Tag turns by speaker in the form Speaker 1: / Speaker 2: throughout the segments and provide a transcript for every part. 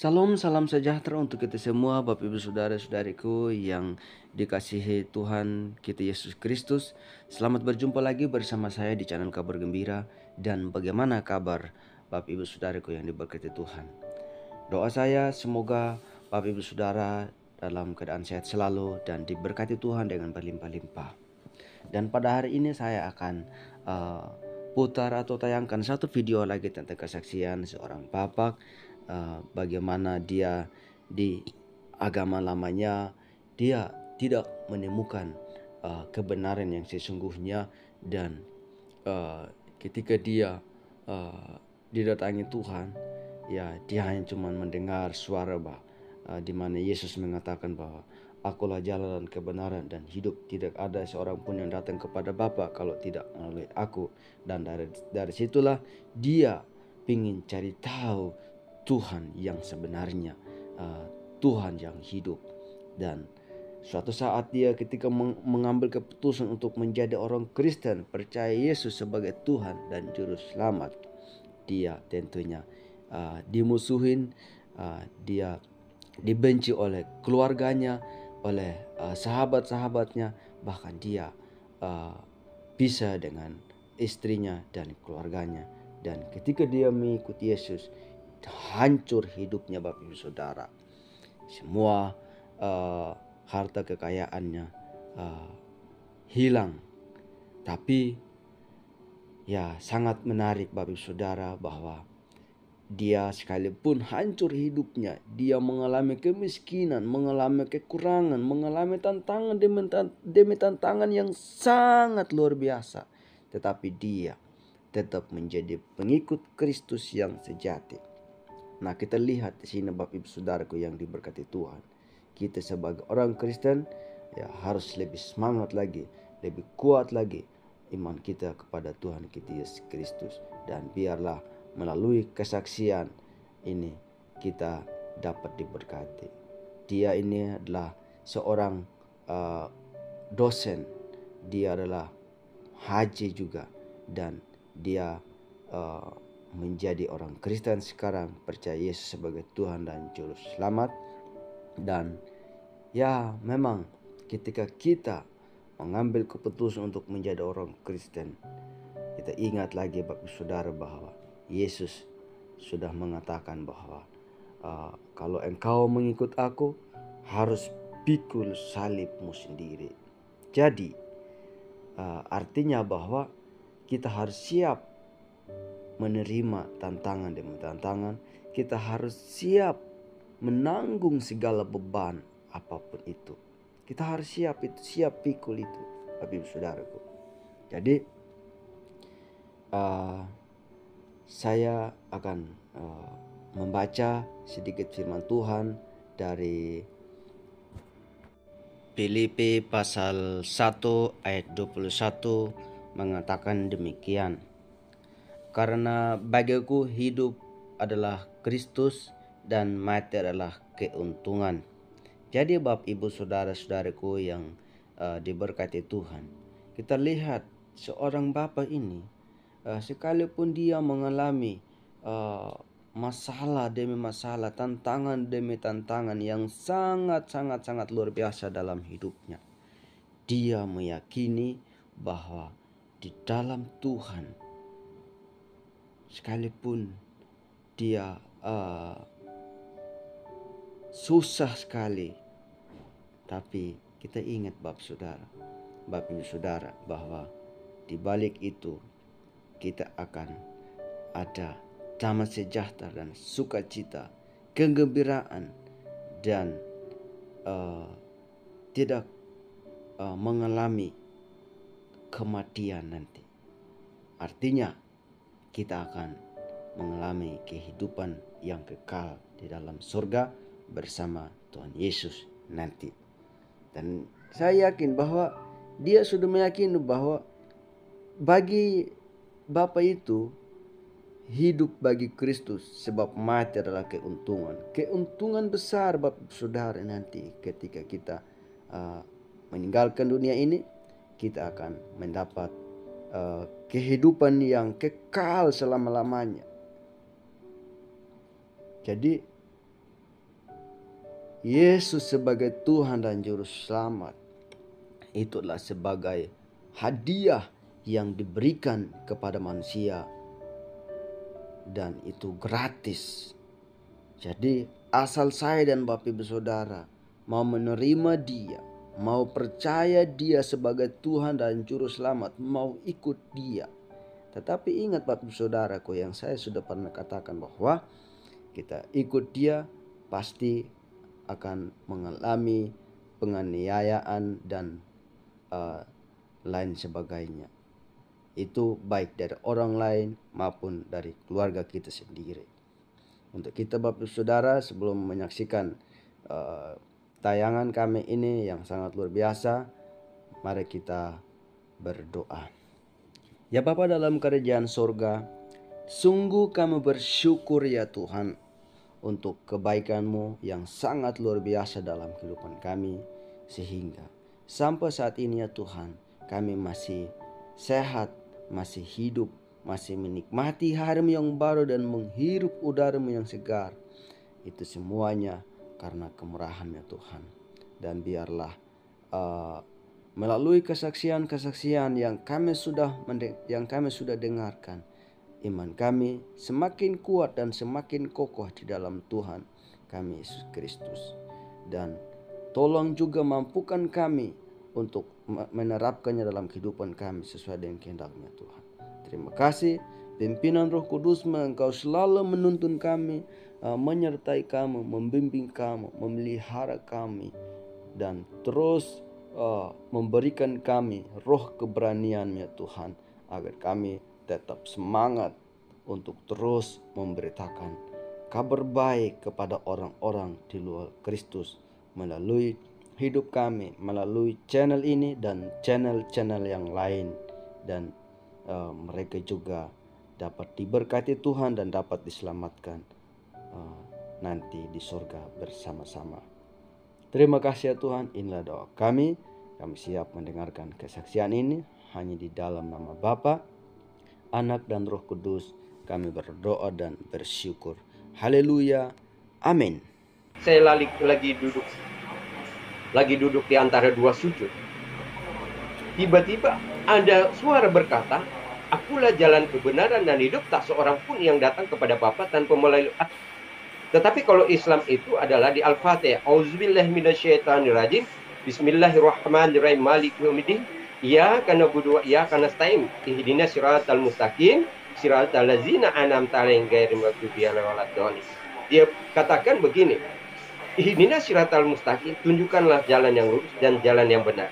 Speaker 1: Salam, salam sejahtera untuk kita semua, Bapak Ibu Saudara-saudariku yang dikasihi Tuhan kita Yesus Kristus. Selamat berjumpa lagi bersama saya di channel Kabar Gembira. Dan bagaimana kabar Bapak Ibu Saudaraku yang diberkati Tuhan? Doa saya semoga Bapak Ibu Saudara dalam keadaan sehat selalu dan diberkati Tuhan dengan berlimpah-limpah. Dan pada hari ini saya akan putar atau tayangkan satu video lagi tentang kesaksian seorang bapak, bagaimana dia di agama lamanya dia tidak menemukan kebenaran yang sesungguhnya, dan ketika dia didatangi Tuhan, ya dia hanya cuma mendengar suara di mana Yesus mengatakan bahwa Akulah jalan dan kebenaran dan hidup. Tidak ada seorang pun yang datang kepada Bapa kalau tidak melalui aku. Dan dari situlah dia ingin cari tahu Tuhan yang sebenarnya, Tuhan yang hidup. Dan suatu saat dia ketika mengambil keputusan untuk menjadi orang Kristen, percaya Yesus sebagai Tuhan dan Juru Selamat, dia tentunya dimusuhin, dia dibenci oleh keluarganya, oleh sahabat-sahabatnya, bahkan dia pisah dengan istrinya dan keluarganya. Dan ketika dia mengikuti Yesus, hancur hidupnya Bapak Ibu Saudara. Semua harta kekayaannya hilang. Tapi ya sangat menarik Bapak Ibu Saudara bahwa dia sekalipun hancur hidupnya, dia mengalami kemiskinan, mengalami kekurangan, mengalami tantangan demi tantangan yang sangat luar biasa. Tetapi dia tetap menjadi pengikut Kristus yang sejati. Nah, kita lihat di sini Bapak Ibu Saudaraku yang diberkati Tuhan. Kita sebagai orang Kristen ya harus lebih semangat lagi, lebih kuat lagi iman kita kepada Tuhan kita Yesus Kristus. Dan biarlah melalui kesaksian ini kita dapat diberkati. Dia ini adalah seorang dosen, dia adalah haji juga, dan dia menjadi orang Kristen sekarang, percaya Yesus sebagai Tuhan dan Juru Selamat. Dan ya memang ketika kita mengambil keputusan untuk menjadi orang Kristen, kita ingat lagi Bapak Saudara bahwa Yesus sudah mengatakan bahwa kalau engkau mengikut aku, harus pikul salibmu sendiri. Jadi artinya bahwa kita harus siap menerima tantangan demi tantangan. Kita harus siap menanggung segala beban apapun itu. Kita harus siap pikul itu, Bapak Ibu Saudaraku. Jadi saya akan membaca sedikit firman Tuhan dari Filipi pasal 1 ayat 21, mengatakan demikian. Karena bagiku hidup adalah Kristus dan mati adalah keuntungan. Jadi Bapak Ibu Saudara-saudaraku yang diberkati Tuhan, kita lihat seorang bapak ini, sekalipun dia mengalami masalah demi masalah, tantangan demi tantangan yang sangat luar biasa dalam hidupnya, dia meyakini bahwa di dalam Tuhan, sekalipun dia susah sekali, tapi kita ingat Bapak Ibu Saudara, bahwa di balik itu kita akan ada damai sejahtera dan sukacita, kegembiraan, dan tidak mengalami kematian nanti. Artinya kita akan mengalami kehidupan yang kekal di dalam surga bersama Tuhan Yesus nanti. Dan saya yakin bahwa dia sudah meyakini bahwa bagi Bapak itu hidup bagi Kristus, sebab mati adalah keuntungan. Keuntungan besar Bapak Saudara nanti ketika kita meninggalkan dunia ini, kita akan mendapat kehidupan yang kekal selama-lamanya. Jadi Yesus sebagai Tuhan dan Juru Selamat, itu adalah sebagai hadiah yang diberikan kepada manusia, dan itu gratis. Jadi asal saya dan Bapak Ibu Saudara mau menerima Dia, mau percaya Dia sebagai Tuhan dan Juru Selamat, mau ikut Dia. Tetapi ingat Bapak Ibu Saudaraku, yang saya sudah pernah katakan bahwa kita ikut Dia pasti akan mengalami penganiayaan dan lain sebagainya. Itu baik dari orang lain maupun dari keluarga kita sendiri. Untuk kita Bapak Saudara, sebelum menyaksikan tayangan kami ini yang sangat luar biasa, mari kita berdoa. Ya Bapa dalam kerajaan sorga, sungguh kami bersyukur ya Tuhan untuk kebaikan-Mu yang sangat luar biasa dalam kehidupan kami, sehingga sampai saat ini ya Tuhan, kami masih sehat, masih hidup, masih menikmati hari yang baru dan menghirup udara-Mu yang segar. Itu semuanya karena kemurahan-Mu ya Tuhan. Dan biarlah melalui kesaksian-kesaksian yang kami sudah dengarkan, iman kami semakin kuat dan semakin kokoh di dalam Tuhan kami Yesus Kristus. Dan tolong juga mampukan kami untuk menerapkannya dalam kehidupan kami sesuai dengan kehendak-Nya Tuhan. Terima kasih pimpinan Roh Kudus, Engkau selalu menuntun kami, menyertai kami, membimbing kami, memelihara kami, dan terus memberikan kami roh keberanian ya Tuhan, agar kami tetap semangat untuk terus memberitakan kabar baik kepada orang-orang di luar Kristus melalui hidup kami, melalui channel ini dan channel-channel yang lain. Dan mereka juga dapat diberkati Tuhan dan dapat diselamatkan nanti di surga bersama-sama. Terima kasih ya Tuhan, inilah doa kami. Kami siap mendengarkan kesaksian ini hanya di dalam nama Bapa, Anak dan Roh Kudus. Kami berdoa dan bersyukur. Haleluya. Amin.
Speaker 2: Saya lagi duduk di antara dua sujud. Tiba-tiba ada suara berkata, "Akulah jalan kebenaran dan hidup, tak seorang pun yang datang kepada Bapa tanpa melalui aku." Tetapi kalau Islam itu adalah di Al-Fatihah. Auzubillahi minasyaitonirrajim. Bismillahirrahmanirrahim. Maliki yaumiddin. Iyyaka na'budu wa iyyaka nasta'in. Ihdinas siratal mustaqim. Siratal ladzina an'amta 'alaihim ghairil maghdubi 'alaihim waladdallin. Dia katakan begini. Ihdinas siratal mustaqim. Tunjukkanlah jalan yang lurus dan jalan yang benar.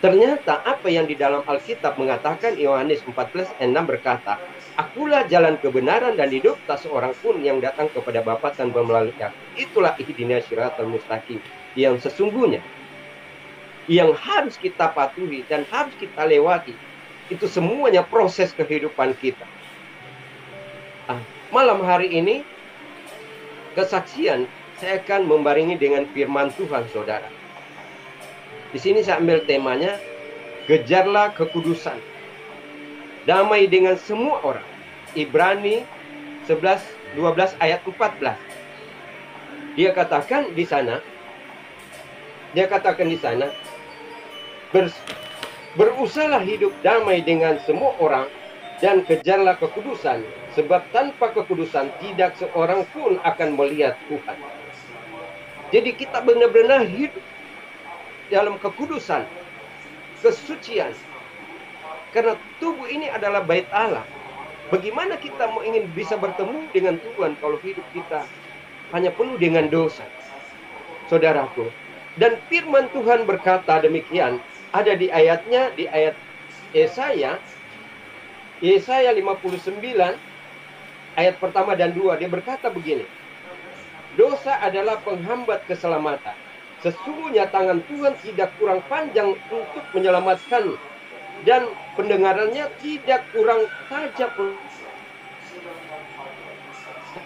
Speaker 2: Ternyata apa yang di dalam Alkitab mengatakan, Yohanes 14:6 berkata, "Akulah jalan kebenaran dan hidup, tak seorang pun yang datang kepada Bapa tanpa melalui aku." Itulah ihdinas siratal mustaqim yang sesungguhnya, yang harus kita patuhi dan harus kita lewati. Itu semuanya proses kehidupan kita. Malam hari ini kesaksian saya akan membarengi dengan firman Tuhan, saudara. Di sini saya ambil temanya, kejarlah kekudusan, damai dengan semua orang. Ibrani 11:12 ayat 14. Dia katakan di sana, berusahalah hidup damai dengan semua orang dan kejarlah kekudusan, sebab tanpa kekudusan tidak seorang pun akan melihat Tuhan. Jadi kita benar-benar hidup dalam kekudusan, kesucian. Karena tubuh ini adalah bait Allah. Bagaimana kita mau ingin bisa bertemu dengan Tuhan kalau hidup kita hanya penuh dengan dosa, saudaraku? Dan firman Tuhan berkata demikian, ada di ayatnya, di ayat Yesaya 59 ayat pertama dan 2. Dia berkata begini, "Dosa adalah penghambat keselamatan. Sesungguhnya tangan Tuhan tidak kurang panjang untuk menyelamatkan, dan pendengarannya tidak kurang tajam.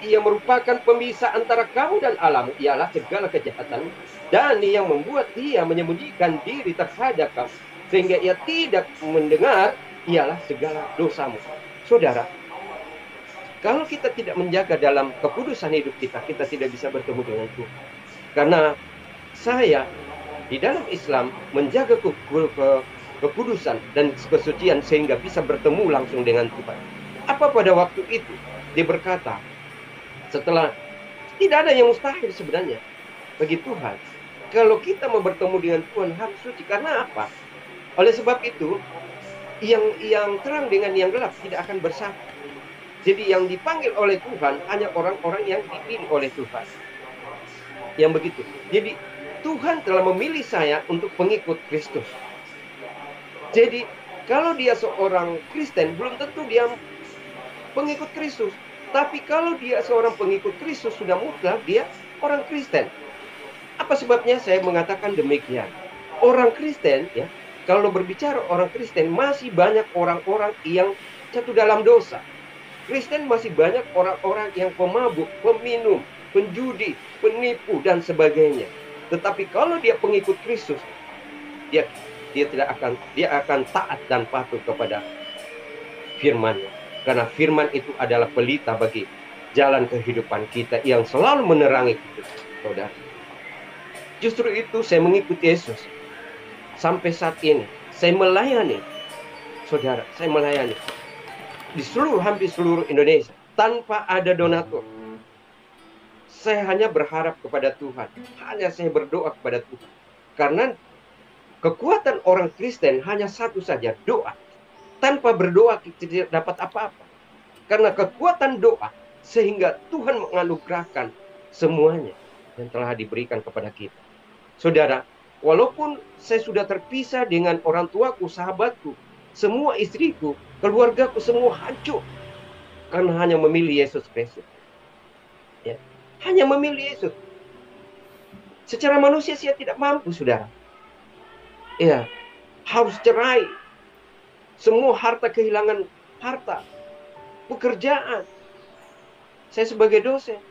Speaker 2: Ia merupakan pemisah antara kamu dan Allah, ialah segala kejahatan, dan yang membuat dia menyembunyikan diri terhadap kamu, sehingga ia tidak mendengar, ialah segala dosamu." Saudara, kalau kita tidak menjaga dalam kekudusan hidup kita, kita tidak bisa bertemu dengan Tuhan. Karena saya di dalam Islam menjaga kekudusan dan kesucian sehingga bisa bertemu langsung dengan Tuhan. Apa pada waktu itu dia berkata, setelah tidak ada yang mustahil sebenarnya bagi Tuhan. Kalau kita mau bertemu dengan Tuhan harus suci. Karena apa? Oleh sebab itu, yang terang dengan yang gelap tidak akan bersatu. Jadi yang dipanggil oleh Tuhan hanya orang-orang yang dipilih oleh Tuhan. Yang begitu. Jadi Tuhan telah memilih saya untuk pengikut Kristus. Jadi kalau dia seorang Kristen, belum tentu dia pengikut Kristus. Tapi kalau dia seorang pengikut Kristus sudah mutlak dia orang Kristen. Apa sebabnya saya mengatakan demikian? Orang Kristen, ya, kalau berbicara orang Kristen, masih banyak orang-orang yang jatuh dalam dosa. Kristen masih banyak orang-orang yang pemabuk, peminum, penjudi, penipu, dan sebagainya. Tetapi kalau dia pengikut Kristus, dia akan taat dan patuh kepada firman-Nya. Karena firman itu adalah pelita bagi jalan kehidupan kita yang selalu menerangi kita, saudara. Justru itu saya mengikuti Yesus. Sampai saat ini, saya melayani. Saudara, saya melayani. Di hampir seluruh Indonesia. Tanpa ada donatur. Saya hanya berharap kepada Tuhan. Hanya saya berdoa kepada Tuhan. Karena kekuatan orang Kristen hanya satu saja, doa. Tanpa berdoa kita tidak dapat apa-apa. Karena kekuatan doa, sehingga Tuhan menganugerahkan semuanya yang telah diberikan kepada kita. Saudara, walaupun saya sudah terpisah dengan orang tuaku, sahabatku, semua istriku, keluargaku semua hancur. Karena hanya memilih Yesus Kristus. Ya. Hanya memilih Yesus. Secara manusia saya tidak mampu, saudara. Ya, harus cerai. Semua harta kehilangan harta. Pekerjaan. Saya sebagai dosen.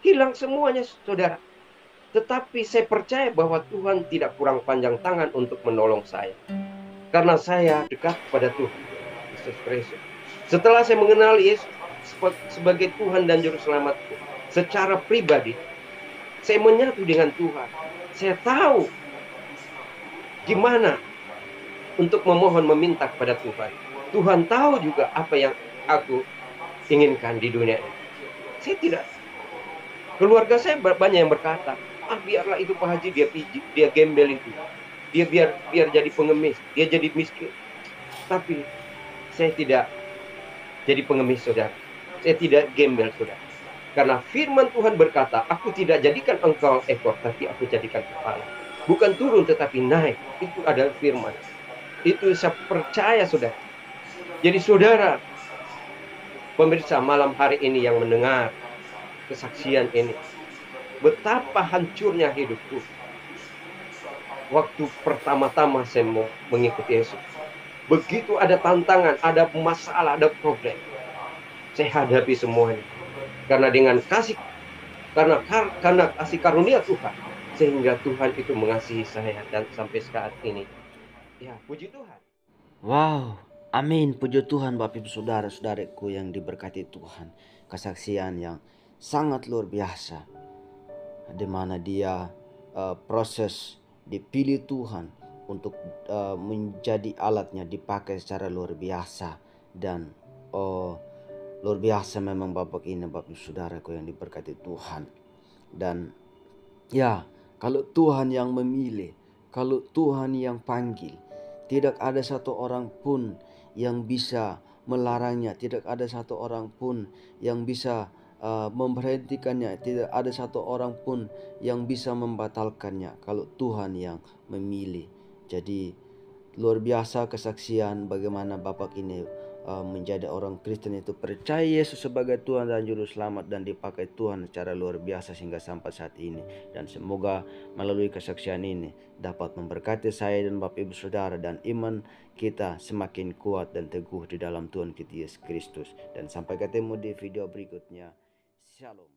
Speaker 2: Hilang semuanya, saudara. Tetapi saya percaya bahwa Tuhan tidak kurang panjang tangan untuk menolong saya. Karena saya dekat kepada Tuhan Yesus Kristus. Setelah saya mengenal Yesus sebagai Tuhan dan Juru Selamatku, secara pribadi, saya menyatu dengan Tuhan. Saya tahu gimana untuk memohon meminta kepada Tuhan. Tuhan tahu juga apa yang aku inginkan di dunia ini. Saya tidak. Keluarga saya banyak yang berkata, biarlah itu Pak Haji, dia pijik, dia gembel itu. Dia biar jadi pengemis, dia jadi miskin. Tapi saya tidak jadi pengemis, saudara. Saya tidak gembel, saudara. Karena firman Tuhan berkata, aku tidak jadikan engkau ekor, tapi aku jadikan kepala. Bukan turun tetapi naik. Itu adalah firman. Itu saya percaya, saudara. Jadi saudara, pemirsa malam hari ini yang mendengar kesaksian ini, betapa hancurnya hidupku waktu pertama-tama saya mau mengikuti Yesus. Begitu ada tantangan, ada masalah, ada problem, saya hadapi semuanya. Karena dengan kasih, karena kasih karunia Tuhan, sehingga Tuhan itu mengasihi saya dan sampai saat ini. Ya, puji Tuhan.
Speaker 1: Wow, amin. Puji Tuhan Bapak Ibu Saudara-saudaraku yang diberkati Tuhan. Kesaksian yang sangat luar biasa, di mana dia proses dipilih Tuhan untuk menjadi alatnya, dipakai secara luar biasa. Dan luar biasa memang Bapak ini, Bapak Ibu Saudaraku yang diberkati Tuhan. Dan ya, kalau Tuhan yang memilih, kalau Tuhan yang panggil, tidak ada satu orang pun yang bisa melarangnya. Tidak ada satu orang pun yang bisa memberhentikannya. Tidak ada satu orang pun yang bisa membatalkannya kalau Tuhan yang memilih. Jadi luar biasa kesaksian bagaimana Bapak ini menjadi orang Kristen itu percaya Yesus sebagai Tuhan dan Juru Selamat, dan dipakai Tuhan secara luar biasa sehingga sampai saat ini. Dan semoga melalui kesaksian ini dapat memberkati saya dan Bapak Ibu Saudara, dan iman kita semakin kuat dan teguh di dalam Tuhan kita Yesus Kristus. Dan sampai ketemu di video berikutnya. Shalom.